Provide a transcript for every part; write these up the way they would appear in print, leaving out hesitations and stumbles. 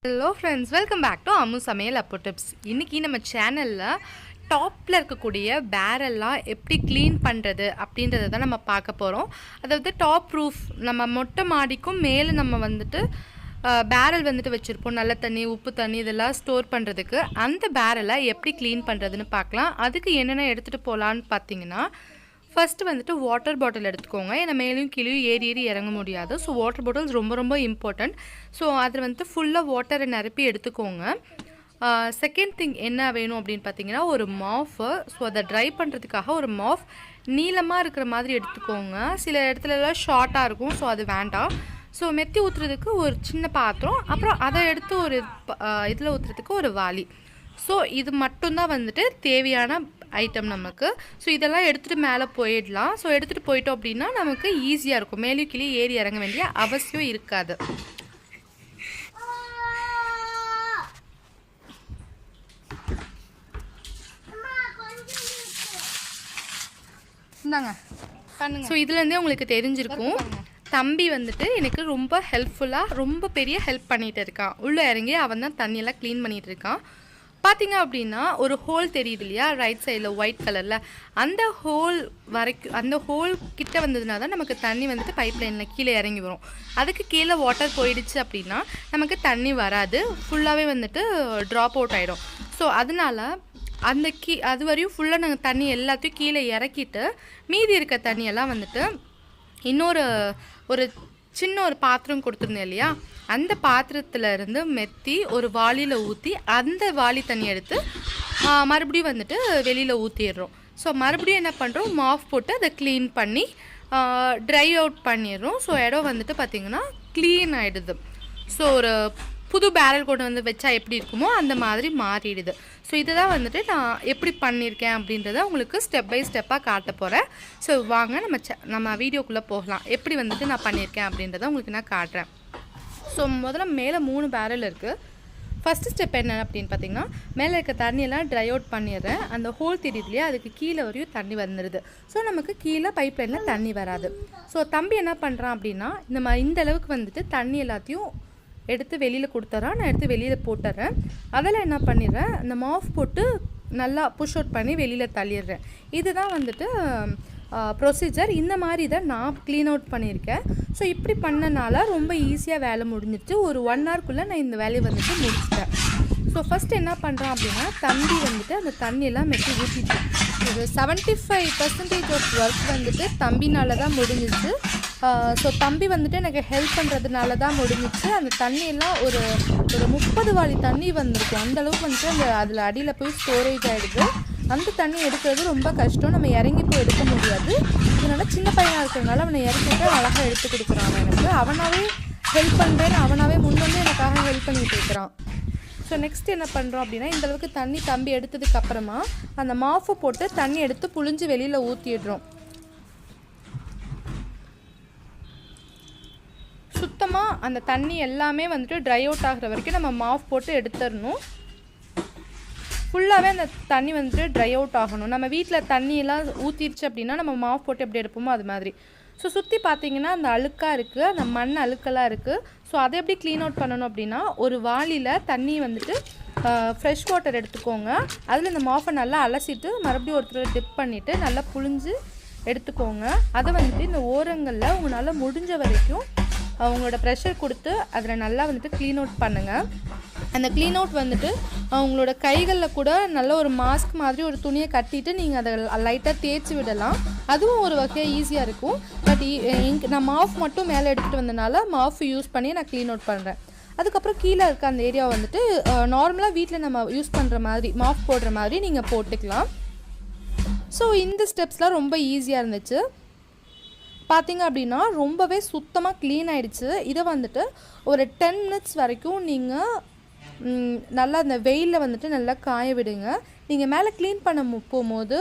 Hello friends, welcome back to Amu Samayal Appo Tips. இன்னைக்கு நம்ம சேனல்ல டாப்ல இருக்கக்கூடிய பேரல்லாம் எப்படி க்ளீன் பண்றது அப்படின்றத தான் நம்ம பார்க்க போறோம். அதாவது டாப் ரூஃப் நம்ம மொட்டை மாடிக்கும் மேல நம்ம வந்துட்டு பேரல் வந்துட்டு வச்சிருப்போம். நல்ல தண்ணி, உப்பு தண்ணி இதெல்லாம் ஸ்டோர் பண்றதுக்கு. அந்த பேரலை எப்படி க்ளீன் பண்றதுன்னு பார்க்கலாம். அதுக்கு என்னென்ன எடுத்துட்டு போலான்னு பார்த்தீங்கன்னா, ஃபர்ஸ்ட் வந்துட்டு வாட்டர் பாட்டில் எடுத்துக்கோங்க. ஏன்னா மேலேயும் கீழேயும் ஏறி இறங்க முடியாது. ஸோ வாட்டர் பாட்டில்ஸ் ரொம்ப இம்பார்ட்டண்ட். ஸோ அதில் வந்துட்டு ஃபுல்லாக வாட்டரை நிரப்பி எடுத்துக்கோங்க. செகண்ட் திங் என்ன வேணும் அப்படின்னு பார்த்தீங்கன்னா, ஒரு மாஃபு. ஸோ அதை ட்ரை பண்ணுறதுக்காக ஒரு மாஃப் நீளமாக இருக்கிற மாதிரி எடுத்துக்கோங்க. சில இடத்துலலாம் ஷார்ட்டாக இருக்கும், ஸோ அது வேண்டாம். ஸோ மெத்தி ஊற்றுறதுக்கு ஒரு சின்ன பாத்திரம், அப்புறம் அதை எடுத்து ஒரு இதில் ஊற்றுறதுக்கு ஒரு வாளி. ஸோ இது மட்டும்தான் வந்துட்டு தேவையான ஐட்டம் நமக்கு. ஸோ இதெல்லாம் எடுத்துகிட்டு மேலே போயிடலாம். ஸோ எடுத்துகிட்டு போயிட்டோம் அப்படின்னா நமக்கு ஈஸியாக இருக்கும். மேலேயும் கீழே ஏறி இறங்க வேண்டிய அவசியம் இருக்காது. இந்தாங்க பண்ணுங்க. ஸோ இதுலேருந்தே உங்களுக்கு தெரிஞ்சிருக்கும், தம்பி வந்துட்டு எனக்கு ரொம்ப ஹெல்ப்ஃபுல்லாக ரொம்ப பெரிய ஹெல்ப் பண்ணிகிட்டு இருக்கான். உள்ளே இறங்கி அவன் தான் தண்ணியெல்லாம் க்ளீன் பண்ணிகிட்டு இருக்கான். பார்த்தீங்க அப்படின்னா ஒரு ஹோல் தெரியுது இல்லையா, ரைட் சைடில் ஒயிட் கலரில். அந்த ஹோல் வரைக்கும், அந்த ஹோல் கிட்ட வந்ததுனா தான் நமக்கு தண்ணி வந்துட்டு பைப் லைனில் கீழே இறங்கி வரும். அதுக்கு கீழே வாட்டர் போயிடுச்சு அப்படின்னா நமக்கு தண்ணி வராது, ஃபுல்லாகவே வந்துட்டு ட்ராப் அவுட் ஆகிடும். ஸோ அதனால் அந்த அது வரையும் ஃபுல்லாக நாங்கள் தண்ணி எல்லாத்தையும் கீழே இறக்கிட்டு மீதி இருக்க தண்ணியெல்லாம் வந்துட்டு ஒரு சின்ன ஒரு பாத்திரம் கொடுத்துருந்தேன் இல்லையா, அந்த பாத்திரத்தில் இருந்து மெத்தி ஒரு வாளியில் ஊற்றி அந்த வாளி தண்ணி எடுத்து மறுபடியும் வந்துட்டு வெளியில் ஊற்றிடுறோம். ஸோ மறுபடியும் என்ன பண்ணுறோம், மாஃப் போட்டு அதை க்ளீன் பண்ணி ட்ரை அவுட் பண்ணிடுறோம். ஸோ இடம் வந்துட்டு பார்த்திங்கன்னா க்ளீன் ஆகிடுது. ஸோ ஒரு புது பேரல் கொண்டு வந்து வச்சா எப்படி இருக்குமோ அந்த மாதிரி மாறிடுது. ஸோ இதை தான் வந்துட்டு நான் எப்படி பண்ணியிருக்கேன் அப்படின்றத உங்களுக்கு ஸ்டெப் பை ஸ்டெப்பாக காட்ட போகிறேன். ஸோ வாங்க நம்ம வீடியோக்குள்ளே போகலாம். எப்படி வந்துட்டு நான் பண்ணியிருக்கேன் அப்படின்றத உங்களுக்கு நான் காட்டுறேன். ஸோ முதல்ல மேலே 3 பேரல் இருக்குது. ஃபஸ்ட்டு ஸ்டெப் என்ன அப்படின்னு பார்த்தீங்கன்னா, மேலே இருக்க தண்ணியெல்லாம் ட்ரை அவுட் பண்ணிடுறேன். அந்த ஹோல் தெரியுதுலையே, அதுக்கு கீழே வரையும் தண்ணி வந்துடுது. ஸோ நமக்கு கீழே பைப் லைனில் தண்ணி வராது. ஸோ தம்பி என்ன பண்ணுறான் அப்படின்னா, இந்த அளவுக்கு வந்துட்டு தண்ணி எல்லாத்தையும் எடுத்து வெளியில் கொடுத்துட்றான். நான் எடுத்து வெளியில் போட்டுறேன். அதில் என்ன பண்ணிடுறேன், அந்த மாஃப் போட்டு நல்லா புஷ் அவுட் பண்ணி வெளியில் தள்ளிடுறேன். இதுதான் வந்துட்டு ப்ரொசீஜர். இந்த மாதிரி தான் நான் க்ளீன் அவுட் பண்ணியிருக்கேன். ஸோ இப்படி பண்ணனால ரொம்ப ஈஸியாக வேலை முடிஞ்சிச்சு. ஒரு 1 ஹவர்க்குள்ளே நான் இந்த வேலையை வந்துட்டு முடிச்சிட்டேன். ஸோ ஃபஸ்ட் என்ன பண்ணுறான் அப்படின்னா, தம்பி வந்துட்டு அந்த தண்ணியெல்லாம் மெட்டி ஊற்றிட்டு ஒரு 75% ஆஃப் ஒர்க் வந்துட்டு தம்பினால தான் முடிஞ்சிச்சு. ஸோ தம்பி வந்துட்டு எனக்கு ஹெல்ப் பண்ணுறதுனால தான் முடிஞ்சிச்சு. அந்த தண்ணியெல்லாம் ஒரு 30 வாளி தண்ணி வந்திருக்கும். அந்தளவுக்கு வந்துட்டு அதில் அடியில் போய் ஸ்டோரேஜ் ஆகிடுது. அந்த தண்ணி எடுக்கிறது ரொம்ப கஷ்டம், நம்ம இறங்கி போய் எடுக்க முடியாது. இதனால் சின்ன பையனாக இருக்கிறதுனால அவனை இறக்கிட்டு அழகாக எடுத்து கொடுக்குறான். எனக்கு அவனாவே ஹெல்ப் பண்ணுறேன்னு அவனாவே முன்னே எனக்காக ஹெல்ப் பண்ணிட்டு இருக்கிறான். ஸோ நெக்ஸ்ட் என்ன பண்ணுறோம் அப்படின்னா, இந்தளவுக்கு தண்ணி தம்பி எடுத்ததுக்கப்புறமா அந்த மாஃபை போட்டு தண்ணி எடுத்து புழிஞ்சு வெளியில் ஊற்றிடுறோம். சுத்தமாக அந்த தண்ணி எல்லாமே வந்துட்டு ட்ரை அவுட் ஆகிற வரைக்கும் நம்ம மாஃப் போட்டு எடுத்துடணும். ஃபுல்லாகவே அந்த தண்ணி வந்துட்டு ட்ரை அவுட் ஆகணும். நம்ம வீட்டில் தண்ணியெல்லாம் ஊற்றிடுச்சு அப்படின்னா நம்ம மாஃப் போட்டு எப்படி எடுப்போமோ அது மாதிரி. ஸோ சுற்றி பார்த்தீங்கன்னா அந்த அழுக்காக இருக்குது, அந்த மண் அழுக்கெல்லாம் இருக்குது. ஸோ அதை எப்படி க்ளீன் அவுட் பண்ணணும் அப்படின்னா, ஒரு வாளியில் தண்ணி வந்துட்டு ஃப்ரெஷ் வாட்டர் எடுத்துக்கோங்க. அதில் இந்த மாஃபை நல்லா அலசிட்டு மறுபடியும் ஒருத்தர் டிப் பண்ணிவிட்டு நல்லா புழிஞ்சு எடுத்துக்கோங்க. அதை வந்துட்டு இந்த ஓரங்களில் உங்களால் முடிஞ்ச வரைக்கும் அவங்களோட ப்ரெஷர் கொடுத்து அதில் நல்லா வந்துட்டு க்ளீன் அவுட் பண்ணுங்கள். அந்த க்ளீன் அவுட் வந்துட்டு அவங்களோட கைகளில் கூட நல்ல ஒரு மாஸ்க் மாதிரி ஒரு துணியை கட்டிட்டு நீங்கள் அதை லைட்டாக தேய்ச்சி விடலாம். அதுவும் ஒரு வகையாக ஈஸியாக இருக்கும். பட் நான் மாஃப் மட்டும் மேலே எடுத்துகிட்டு வந்தனால மாஃப் யூஸ் பண்ணி நான் க்ளீன் அவுட் பண்ணுறேன். அதுக்கப்புறம் கீழே இருக்க அந்த ஏரியாவை வந்துட்டு நார்மலாக வீட்டில் நம்ம யூஸ் பண்ணுற மாதிரி மாஃப் போடுற மாதிரி நீங்கள் போட்டுக்கலாம். ஸோ இந்த ஸ்டெப்ஸ்லாம் ரொம்ப ஈஸியாக இருந்துச்சு. பார்த்திங்க அப்படின்னா ரொம்பவே சுத்தமாக க்ளீன் ஆகிடுச்சு. இதை வந்துட்டு ஒரு 10 மினிட்ஸ் வரைக்கும் நீங்கள் நல்லா அந்த வெயிலில் வந்துட்டு நல்லா காய விடுங்க. நீங்கள் மேலே க்ளீன் பண்ண போகும்போது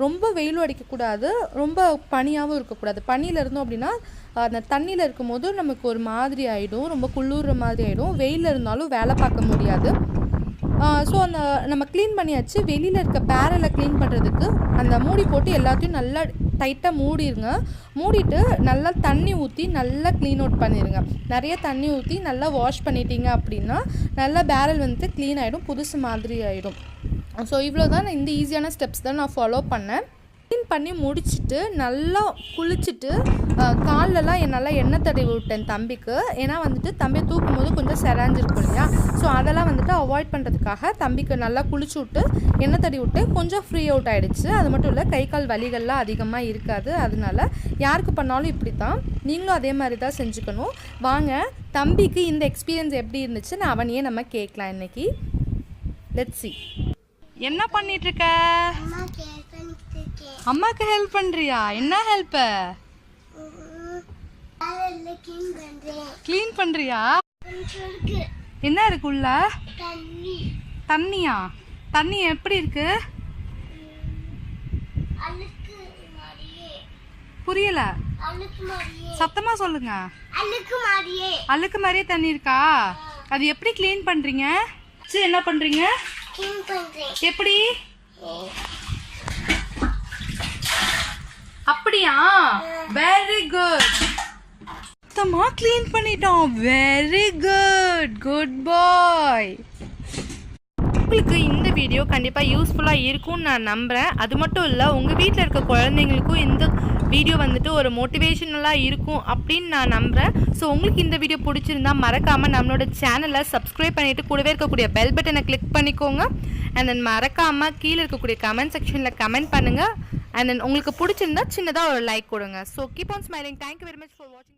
ரொம்ப வெயிலும் அடிக்கக்கூடாது, ரொம்ப பனியாகவும் இருக்கக்கூடாது. பனியில் இருந்தோம் அப்படின்னா அந்த தண்ணியில் இருக்கும்போது நமக்கு ஒரு மாதிரி ஆகிடும், ரொம்ப குளிர்ற மாதிரி ஆகிடும். வெயிலில் இருந்தாலும் வேலை பார்க்க முடியாது. ஸோ நம்ம க்ளீன் பண்ணியாச்சு. வெளியில் இருக்க பேரலை க்ளீன் பண்ணுறதுக்கு அந்த மூடி போட்டு எல்லாத்தையும் நல்லா டைட்டாக மூடிடுங்க. மூடிட்டு நல்லா தண்ணி ஊற்றி நல்லா க்ளீன் அவுட் பண்ணிடுங்க. நிறைய தண்ணி ஊற்றி நல்லா வாஷ் பண்ணிட்டீங்க அப்படின்னா நல்லா பேரல் வந்துட்டு க்ளீன் ஆகிடும், புதுசு மாதிரி ஆகிடும். ஸோ இவ்வளோ தான், இந்த ஈஸியான ஸ்டெப்ஸ் தான் நான் ஃபாலோ பண்ணேன். க்ளீன் பண்ணி முடிச்சுட்டு நல்லா குளிச்சுட்டு கால்லலாம் நல்லா எண்ணெய் தடவி விட்டேன் தம்பிக்கு. ஏன்னா வந்துட்டு தம்பியை தூக்கும் போது கொஞ்சம் செராஞ்சிருக்கும் இல்லையா, ஸோ அதெல்லாம் வந்துட்டு அவாய்ட் பண்ணுறதுக்காக தம்பிக்கு நல்லா குளிச்சு விட்டு எண்ணெய் தடவி விட்டு கொஞ்சம் ஃப்ரீ அவுட் ஆகிடுச்சு. அது மட்டும் இல்லை, கை கால் வலிகள்லாம் அதிகமாக இருக்காது. அதனால யாருக்கு பண்ணாலும் இப்படி தான், நீங்களும் அதே மாதிரி தான் செஞ்சுக்கணும். வாங்க தம்பிக்கு இந்த எக்ஸ்பீரியன்ஸ் எப்படி இருந்துச்சு நான் அவனையே நம்ம கேட்கலாம் இன்னைக்கு. Let's see. என்ன பண்ணிட்டு இருக்க? அம்மாக்கு ஹெல்ப் பண்றியா? என்ன ஹெல்ப்? க்ளீன் பண்றியா? என்ன இருக்கு உள்ள? தண்ணியா? தண்ணி எப்படி இருக்கு? புரியல, சத்தமா சொல்லுங்க. அழுக்கு மாதிரியே தண்ணி இருக்கா? அது எப்படி க்ளீன் பண்றீங்க? சரி, என்ன பண்றீங்க? எப்படி? அப்படியா? Very good. சுத்தமா க்ளீன் பண்ணிட்டோம். வெரி குட், குட் பாய். உங்களுக்கு இந்த வீடியோ கண்டிப்பாக யூஸ்ஃபுல்லாக இருக்கும்னு நான் நம்புகிறேன். அது மட்டும் இல்லை, உங்கள் வீட்டில் இருக்க குழந்தைங்களுக்கும் இந்த வீடியோ வந்துட்டு ஒரு மோட்டிவேஷனலாக இருக்கும் அப்படின்னு நான் நம்புகிறேன். ஸோ உங்களுக்கு இந்த வீடியோ பிடிச்சிருந்தா மறக்காமல் நம்மளோட சேனலை சப்ஸ்கிரைப் பண்ணிவிட்டு கூடவே இருக்கக்கூடிய பெல் பட்டனை கிளிக் பண்ணிக்கோங்க. அண்ட் தென் மறக்காமல் கீழே இருக்கக்கூடிய கமெண்ட் செக்ஷனில் கமெண்ட் பண்ணுங்கள். அண்ட் தென் உங்களுக்கு பிடிச்சிருந்தா சின்னதாக ஒரு லைக் கொடுங்க. So keep on smiling. Thank you very much for வாட்சிங்.